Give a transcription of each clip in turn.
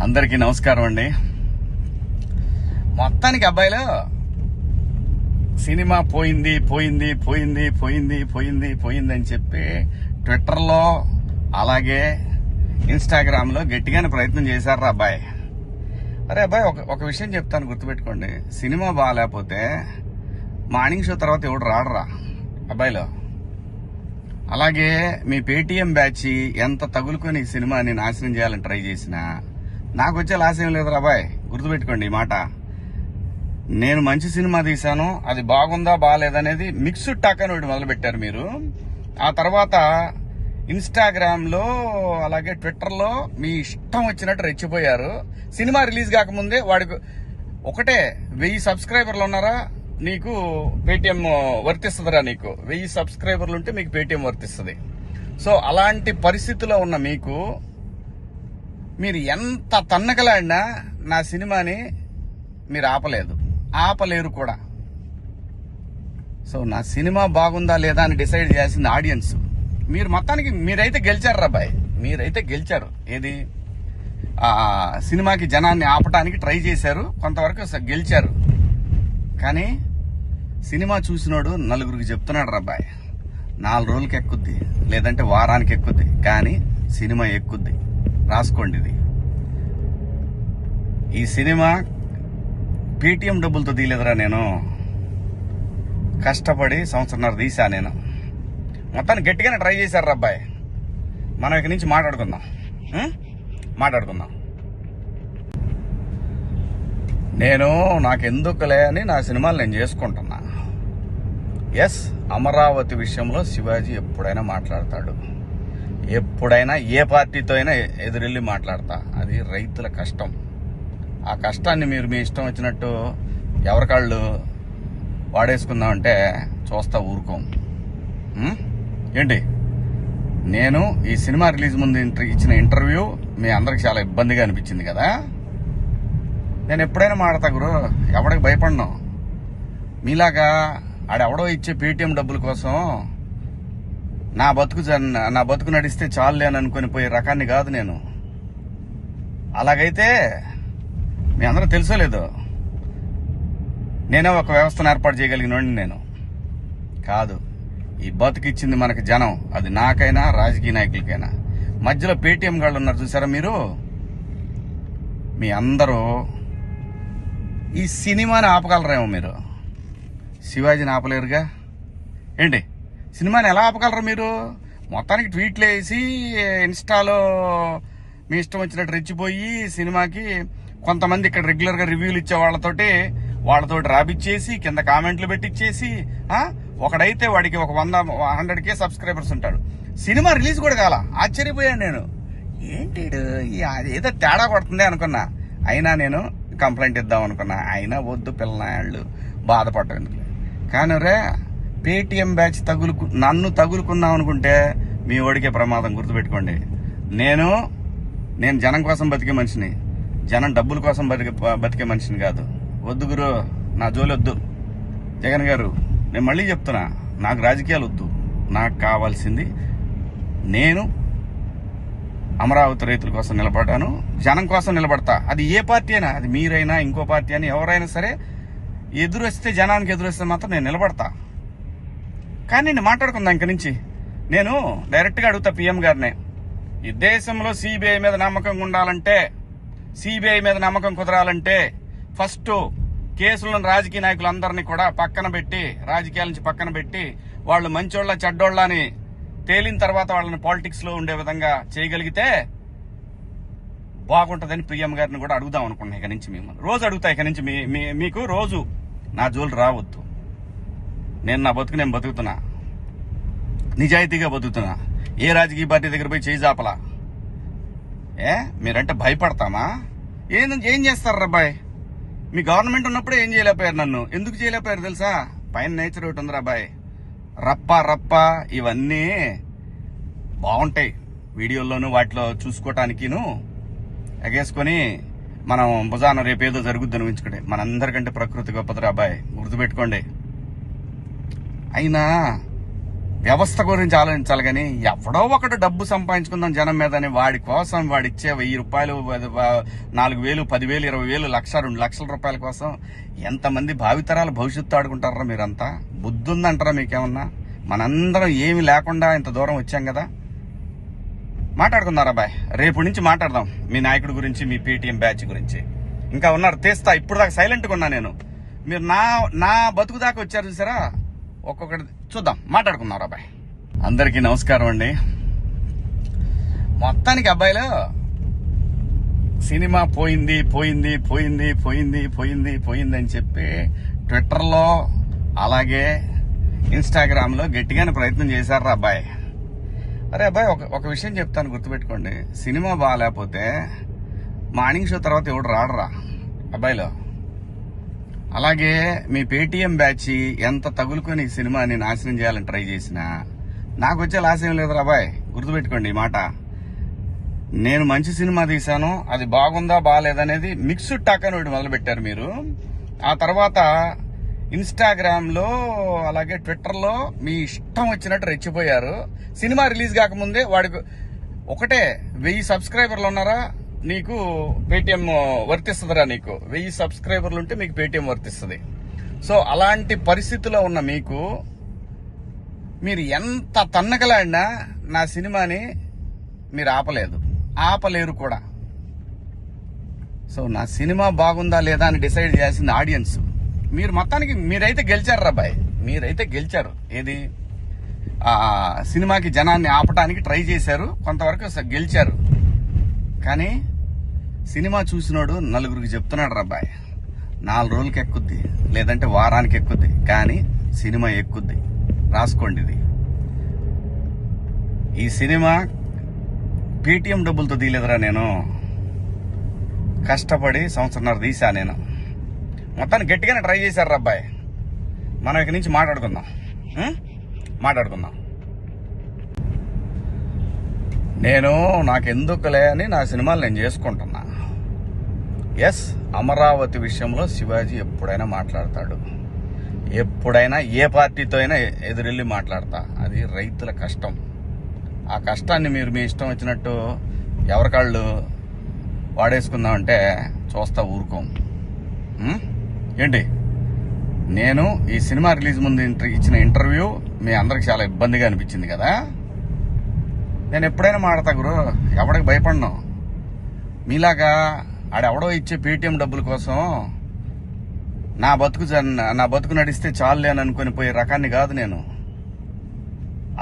అందరికీ నమస్కారం అండి. మొత్తానికి అబ్బాయిలు సినిమా పోయింది పోయింది పోయింది పోయింది పోయింది పోయింది అని చెప్పి ట్విట్టర్లో అలాగే ఇన్స్టాగ్రామ్ లో గట్టిగానే ప్రయత్నం చేశారు అబ్బాయి. అరే అబ్బాయి, ఒక విషయం చెప్తాను, గుర్తుపెట్టుకోండి. సినిమా బాగాలేకపోతే మార్నింగ్ షో తర్వాత ఎవడు రాడరా అబ్బాయిలో. అలాగే మీ పేటీఎం బ్యాచ్ ఎంత తగులుకొని ఈ సినిమాని నాశనం చేయాలని ట్రై చేసినా నాకు వచ్చే లాస్ ఏం లేదురా అబ్బాయి. గుర్తుపెట్టుకోండి ఈ మాట. నేను మంచి సినిమా తీశాను, అది బాగుందా బాగాలేదనేది మిక్స్డ్ టాక్ అని ఒకటి మొదలుపెట్టారు మీరు. ఆ తర్వాత ఇన్స్టాగ్రామ్ లో అలాగే ట్విట్టర్ లో మీ ఇష్టం వచ్చినట్టు రెచ్చిపోయారు. సినిమా రిలీజ్ కాకముందే వాడికి ఒకటే 1000 సబ్స్క్రైబర్లు ఉన్నారా నీకు పేటిఎం వర్తిస్తుందిరా, నీకు 1000 సబ్స్క్రైబర్లు ఉంటే మీకు పేటిఎం వర్తిస్తుంది. సో అలాంటి పరిస్థితిలో ఉన్న మీకు మీరు ఎంత తన్నకలాడినా నా సినిమాని మీరు ఆపలేరు కూడా. సో నా సినిమా బాగుందా లేదా అని డిసైడ్ చేయాల్సింది ఆడియన్స్. మీరు మొత్తానికి మీరైతే గెలిచారు రాబాయ్, మీరైతే గెలిచారు. ఏది సినిమాకి జనాన్ని ఆపటానికి ట్రై చేశారు, కొంతవరకు గెలిచారు. కానీ సినిమా చూసినోడు నలుగురికి చెప్తున్నాడు రాబాయ్, 4 రోజులకి ఎక్కుద్ది, లేదంటే వారానికి ఎక్కుద్ది, కానీ సినిమా ఎక్కుద్ది. రాసుకోండి ఇది. ఈ సినిమా పేటిఎం డబ్బులతో తీయలేదురా, నేను కష్టపడి 1.5 సంవత్సరం తీసా. నేను మొత్తాన్ని గట్టిగానే ట్రై చేశారు అబ్బాయి. మనం ఇక్కడి నుంచి మాట్లాడుకుందాం. నేను నాకెందుకులే అని నా సినిమాలు నేను చేసుకుంటున్నా. ఎస్, అమరావతి విషయంలో శివాజీ ఎప్పుడైనా మాట్లాడతాడు, ఎప్పుడైనా ఏ పార్టీతో అయినా ఎదురెళ్ళి మాట్లాడతా. అది రైతుల కష్టం. ఆ కష్టాన్ని మీరు మీ ఇష్టం వచ్చినట్టు ఎవరికాళ్ళు వాడేసుకుందామంటే చూస్తా ఊరుకోం. ఏంటి, నేను ఈ సినిమా రిలీజ్ ముందు ఇచ్చిన ఇంటర్వ్యూ మీ అందరికి చాలా ఇబ్బందిగా అనిపించింది కదా. నేను ఎప్పుడైనా మాడతా గురు, ఎవడికి భయపడను. మీలాగా ఆడెవడో ఇచ్చే పేటిఎం డబ్బుల కోసం నా బతుకు నడిస్తే చాలులే అని అనుకుని పోయే రకాన్ని కాదు నేను. అలాగైతే మీ అందరూ తెలుసో లేదో, నేనే ఒక వ్యవస్థను ఏర్పాటు చేయగలిగినోడిని నేను కాదు. ఈ బతుకిచ్చింది మనకి జనం, అది నాకైనా రాజకీయ నాయకులకైనా. మధ్యలో పేటిఎం గాళ్ళు ఉన్నారు చూసారా మీరు, మీ అందరూ ఈ సినిమాని ఆపగలరేమో, మీరు శివాజీని ఆపలేరుగా. ఏంటి, సినిమాని ఎలా ఆపగలరు మీరు? మొత్తానికి ట్వీట్లు వేసి ఇన్స్టాలో మీ ఇష్టం వచ్చినట్టు రెచ్చిపోయి సినిమాకి కొంతమంది ఇక్కడ రెగ్యులర్ గా రివ్యూలు ఇచ్చే వాళ్ళతోటి రాపిచ్చేసి కింద కామెంట్లు పెట్టిచ్చేసి, ఒకడైతే వాడికి ఒక 100K సబ్స్క్రైబర్స్ ఉంటాడు. సినిమా రిలీజ్ కూడా కాల. ఆశ్చర్యపోయాను నేను, ఏంటి ఏదో తేడా కొడుతుంది అనుకున్నా. అయినా నేను కంప్లైంట్ ఇద్దాం అనుకున్నా, అయినా వద్దు పిల్లనాళ్ళు బాధపడటం. కానీ రే, పేటిఎం బ్యాచ్ నన్ను తగులుకుందాం అనుకుంటే మీ ఓడికే ప్రమాదం. గుర్తుపెట్టుకోండి, నేను జనం కోసం బతికే మనిషిని, జనం డబ్బుల కోసం బతికే మనిషిని కాదు. వద్దు గురు, నా జోలి వద్దు. జగన్ గారు, నేను మళ్ళీ చెప్తున్నా, నాకు రాజకీయాలు వద్దు. నాకు కావాల్సింది, నేను అమరావతి రైతుల కోసం నిలబడ్డాను, జనం కోసం నిలబడతా. అది ఏ పార్టీ అయినా, అది మీరైనా ఇంకో పార్టీ అని ఎవరైనా సరే, ఎదురొస్తే జనానికి ఎదురొస్తే మాత్రం నేను నిలబడతా. కానీ నేను మాట్లాడుకుందా ఇంక నుంచి. నేను డైరెక్ట్గా అడుగుతా పిఎం గారినే, ఈ దేశంలో సిబిఐ మీద నమ్మకం ఉండాలంటే, సిబిఐ మీద నమ్మకం కుదరాలంటే ఫస్ట్ కేసులను రాజకీయ నాయకులందరినీ కూడా పక్కన పెట్టి, రాజకీయాల నుంచి పక్కన పెట్టి, వాళ్ళు మంచోళ్ళ చెడ్డోళ్ళ అని తేలిన తర్వాత వాళ్ళని పాలిటిక్స్ లో ఉండే విధంగా చేయగలిగితే బాగుంటుందని పిఎం గారిని కూడా అడుగుదాం అనుకున్నా. ఇక నుంచి మిమ్మల్ని రోజు అడుగుతా. ఇక నుంచి మీకు రోజు నా జోలు రావద్దు. నేను నా బతుకు నేను బతుకుతున్నా, నిజాయితీగా బతుకుతున్నా. ఏ రాజకీయ పార్టీ దగ్గర పోయి చేయి జాపలా. మీరంటే భయపడతామా? ఏం చేస్తారు అబ్బాయి? మీ గవర్నమెంట్ ఉన్నప్పుడే ఏం చేయలేకపోయారు. నన్ను ఎందుకు చేయలేకపోయారు తెలుసా? పైన నేచర్ ఒకటి ఉందిరా అబ్బాయి. రప్ప ఇవన్నీ బాగుంటాయి వీడియోల్లోనూ వాటిలో చూసుకోవటానికిను ఎగేసుకొని మనం భుజాన రేపేదో జరుగుద్దని ఊహించుకుంటే. మనందరికంటే ప్రకృతి గొప్పదిరా అబ్బాయి, గుర్తుపెట్టుకోండి. అయినా వ్యవస్థ గురించి ఆలోచించాలి. కానీ ఎవడో ఒకడు డబ్బు సంపాదించుకుందాం జనం మీద అని వాడి కోసం వాడిచ్చే 1000 రూపాయలు, 4000, 10,000, 20,000, 1,00,000, 2,00,000 రూపాయల కోసం ఎంతమంది భావితరాల భవిష్యత్తు ఆడుకుంటారా మీరంతా? బుద్ధి ఉందంటారా మీకేమన్నా? మనందరం ఏమి లేకుండా ఇంత దూరం వచ్చాం కదా. మాట్లాడుకుందారా బాయ్, రేపు నుంచి మాట్లాడదాం మీ నాయకుడి గురించి, మీ పేటీఎం బ్యాచ్ గురించి. ఇంకా ఉన్నారు తీస్తా. ఇప్పుడు దాకా సైలెంట్గా ఉన్నా నేను. మీరు నా బతుకు దాకా వచ్చారు చూసారా. ఒక్కొక్కటి చూద్దాం, మాట్లాడుకుందాం రా బాయ్. అందరికీ నమస్కారం అండి. మొత్తానికి అబ్బాయిలు సినిమా పోయింది పోయింది పోయింది పోయింది పోయింది పోయింది అని చెప్పి ట్విట్టర్లో అలాగే ఇన్స్టాగ్రామ్లో గట్టిగానే ప్రయత్నం చేశారు అబ్బాయి. అరే అబ్బాయి, ఒక విషయం చెప్తాను, గుర్తుపెట్టుకోండి. సినిమా బాగాలేకపోతే మార్నింగ్ షో తర్వాత ఎవడు రాడరా అబ్బాయిలో. అలాగే మీ పేటీఎం బ్యాచ్ ఎంత తగులుకొని ఈ సినిమాని నాశనం చేయాలని ట్రై చేసినా నాకు వచ్చే లాస్ ఏం లేదు అబ్బాయి. గుర్తుపెట్టుకోండి ఈ మాట. నేను మంచి సినిమా తీశాను, అది బాగుందా బాగాలేదనేది మిక్స్డ్ టాక్ అని ఒకటి మొదలుపెట్టారు మీరు. ఆ తర్వాత ఇన్స్టాగ్రామ్ లో అలాగే ట్విట్టర్ లో మీ ఇష్టం వచ్చినట్టు రెచ్చిపోయారు. సినిమా రిలీజ్ కాకముందే వాడికి ఒకటే 1000 సబ్స్క్రైబర్లు ఉన్నారా నీకు పేటీఎం వర్తిస్తుందిరా, నీకు 1000 సబ్స్క్రైబర్లు ఉంటే మీకు పేటీఎం వర్తిస్తుంది. సో అలాంటి పరిస్థితిలో ఉన్న మీకు మీరు ఎంత తన్నకలాడినా నా సినిమాని మీరు ఆపలేరు కూడా. సో నా సినిమా బాగుందా లేదా అని డిసైడ్ చేయాల్సింది ఆడియన్స్. మీరు మొత్తానికి మీరైతే గెలిచారు రాబాయ్, మీరైతే గెలిచారు. ఏది సినిమాకి జనాన్ని ఆపడానికి ట్రై చేశారు, కొంతవరకు గెలిచారు. కానీ సినిమా చూసినోడు నలుగురికి చెప్తున్నాడు రాబాయ్, 4 రోజులకి ఎక్కుద్ది, లేదంటే వారానికి ఎక్కుద్ది, కానీ సినిమా ఎక్కుద్ది. రాసుకోండి ఇది. ఈ సినిమా పేటీఎం డబ్బులతో తీయలేదురా, నేను కష్టపడి 1.5 సంవత్సరం తీసా నేను. మొత్తాన్ని గట్టిగానే ట్రై చేశారు అబ్బాయి. మనం ఇక్కడి నుంచి మాట్లాడుకుందాం. నేను నాకెందుకులే అని నా సినిమాలు నేను చేసుకుంటున్నా. ఎస్, అమరావతి విషయంలో శివాజీ ఎప్పుడైనా మాట్లాడతాడు, ఎప్పుడైనా ఏ పార్టీతో అయినా ఎదురెళ్ళి మాట్లాడతా. అది రైతుల కష్టం. ఆ కష్టాన్ని మీరు మీ ఇష్టం వచ్చినట్టు ఎవరికాళ్ళు వాడేసుకుందామంటే చూస్తా ఊరుకోం. ఏంటి, నేను ఈ సినిమా రిలీజ్ ముందు ఇచ్చిన ఇంటర్వ్యూ మీ అందరికి చాలా ఇబ్బందిగా అనిపించింది కదా. నేను ఎప్పుడైనా మాడతా గురు, ఎవడికి భయపడను. మీలాగా ఆడెవడో ఇచ్చే పేటీఎం డబ్బుల కోసం నా బతుకు నడిస్తే చాలులే అని అనుకుని పోయే రకాన్ని కాదు నేను.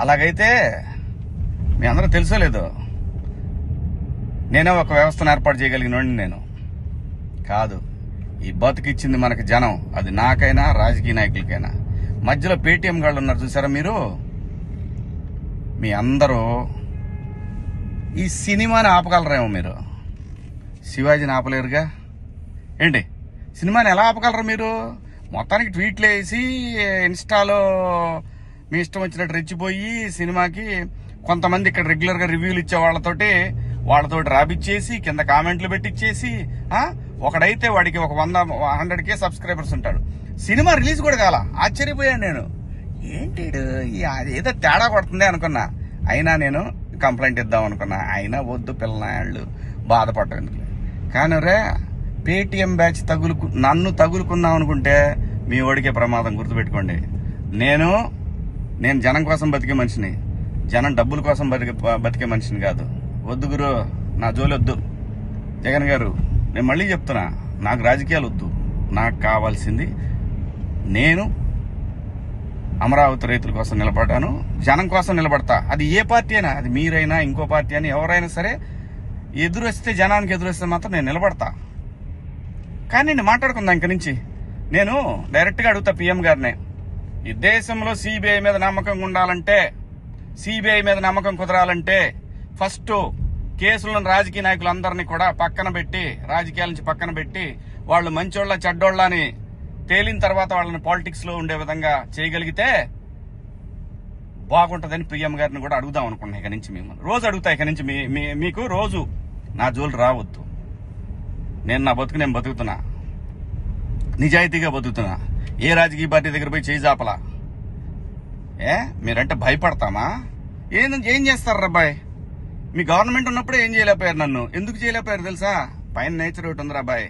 అలాగైతే మీ అందరూ తెలుసో లేదో, నేనే ఒక వ్యవస్థను ఏర్పాటు చేయగలిగినోడిని నేను కాదు. ఈ బతుకిచ్చింది మనకి జనం, అది నాకైనా రాజకీయ నాయకులకైనా. మధ్యలో పేటీఎం గాళ్ళు ఉన్నారు చూసారా మీరు. మీ అందరూ ఈ సినిమాని ఆపగలరేమో, మీరు శివాజీని ఆపలేరుగా. ఏంటి, సినిమాని ఎలా ఆపగలరు మీరు? మొత్తానికి ట్వీట్లు వేసి ఇన్స్టాలో మీ ఇష్టం వచ్చినట్టు రెచ్చిపోయి సినిమాకి కొంతమంది ఇక్కడ రెగ్యులర్గా రివ్యూలు ఇచ్చే వాళ్ళతోటి రాబిచ్చేసి కింద కామెంట్లు పెట్టిచ్చేసి, ఒకడైతే వాడికి ఒక 100K సబ్స్క్రైబర్స్ ఉంటాడు. సినిమా రిలీజ్ కూడా కాల. ఆశ్చర్యపోయాను నేను. ఏంటి ఏదో తేడా కొడుతుంది అనుకున్నా. అయినా నేను కంప్లైంట్ ఇద్దాం అనుకున్నా. అయినా వద్దు పిల్లనాళ్ళు బాధపడటం. కానీ రే, పేటీఎం బ్యాచ్ నన్ను తగులుకుందాం అనుకుంటే మీ ఓడికే ప్రమాదం. గుర్తుపెట్టుకోండి. నేను జనం కోసం బతికే మనిషిని, జనం డబ్బుల కోసం బతికే మనిషిని కాదు. వద్దు గురు, నా జోలి వద్దు. జగన్ గారు, నేను మళ్ళీ చెప్తున్నా, నాకు రాజకీయాలు వద్దు. నాకు కావాల్సింది, నేను అమరావతి రైతుల కోసం నిలబడ్డాను, జనం కోసం నిలబడతా. అది ఏ పార్టీ అయినా, అది మీరైనా ఇంకో పార్టీ అయినా ఎవరైనా సరే, ఎదురొస్తే జనానికి ఎదురొస్తే మాత్రం నేను నిలబడతా. కానీ నేను మాట్లాడుకుందా ఇంక నుంచి. నేను డైరెక్ట్గా అడుగుతా పిఎం గారినే, ఈ దేశంలో సిబిఐ మీద నమ్మకం ఉండాలంటే, సిబిఐ మీద నమ్మకం కుదరాలంటే ఫస్ట్ కేసులను రాజకీయ నాయకులందరినీ కూడా పక్కన పెట్టి, రాజకీయాల నుంచి పక్కన పెట్టి, వాళ్ళు మంచోళ్ళ చెడ్డోళ్ళ అని తేలిన తర్వాత వాళ్ళని పాలిటిక్స్ లో ఉండే విధంగా చేయగలిగితే బాగుంటుందని పిఎం గారిని కూడా అడుగుదాం అనుకున్నా. ఇక నుంచి మిమ్మల్ని రోజు అడుగుతా. ఇక నుంచి మీకు రోజు నా జోలు రావద్దు. నేను నా బతుకు నేను బతుకుతున్నా, నిజాయితీగా బతుకుతున్నా. ఏ రాజకీయ పార్టీ దగ్గర పోయి చేయి జాపలా. మీరంటే భయపడతామా? ఏం చేస్తారు అబ్బాయి? మీ గవర్నమెంట్ ఉన్నప్పుడే ఏం చేయలేకపోయారు, నన్ను ఎందుకు చేయలేకపోయారు తెలుసా? పైన నేచర్ ఒకటి ఉందిరా అబ్బాయి,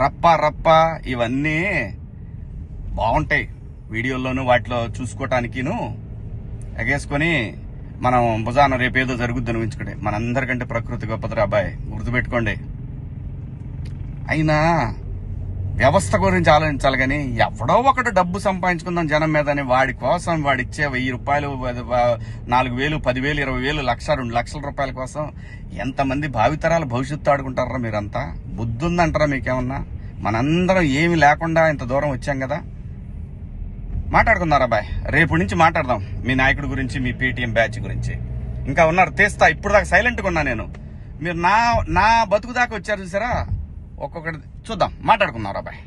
రప్ప ఇవన్నీ బాగుంటాయి వీడియోల్లోనూ వాటిలో చూసుకోవటానికిను ఎగేసుకొని మనం భుజాన రేపేదో జరుగుద్దని ఊహించుకోండి. మనందరికంటే ప్రకృతి గొప్పదిరా అబ్బాయి, గుర్తుపెట్టుకోండి. అయినా వ్యవస్థ గురించి ఆలోచించాలి కానీ ఎవడో ఒకటి డబ్బు సంపాదించుకుందాం జనం మీద అని వాడి కోసం వాడిచ్చే 1000 రూపాయలు, 4000, 10,000, 20,000, 1,00,000, 2 లక్షల రూపాయల కోసం ఎంతమంది భావితరాల భవిష్యత్తు ఆడుకుంటారా మీరంతా? బుద్ధి ఉందంటారా మీకేమన్నా? మనందరం ఏమి లేకుండా ఇంత దూరం వచ్చాం కదా. మాట్లాడుకుందారా అబ్బాయి, రేపు నుంచి మాట్లాడదాం మీ నాయకుడి గురించి, మీ పేటీఎం బ్యాచ్ గురించి. ఇంకా ఉన్నారు తీస్తా, ఇప్పుడు దాకా సైలెంట్గా ఉన్నా నేను. మీరు నా బతుకు దాకా వచ్చారు చూసారా, ఒక్కొక్కటి చూద్దాం, మాట్లాడుకుందాం అబ్బాయి.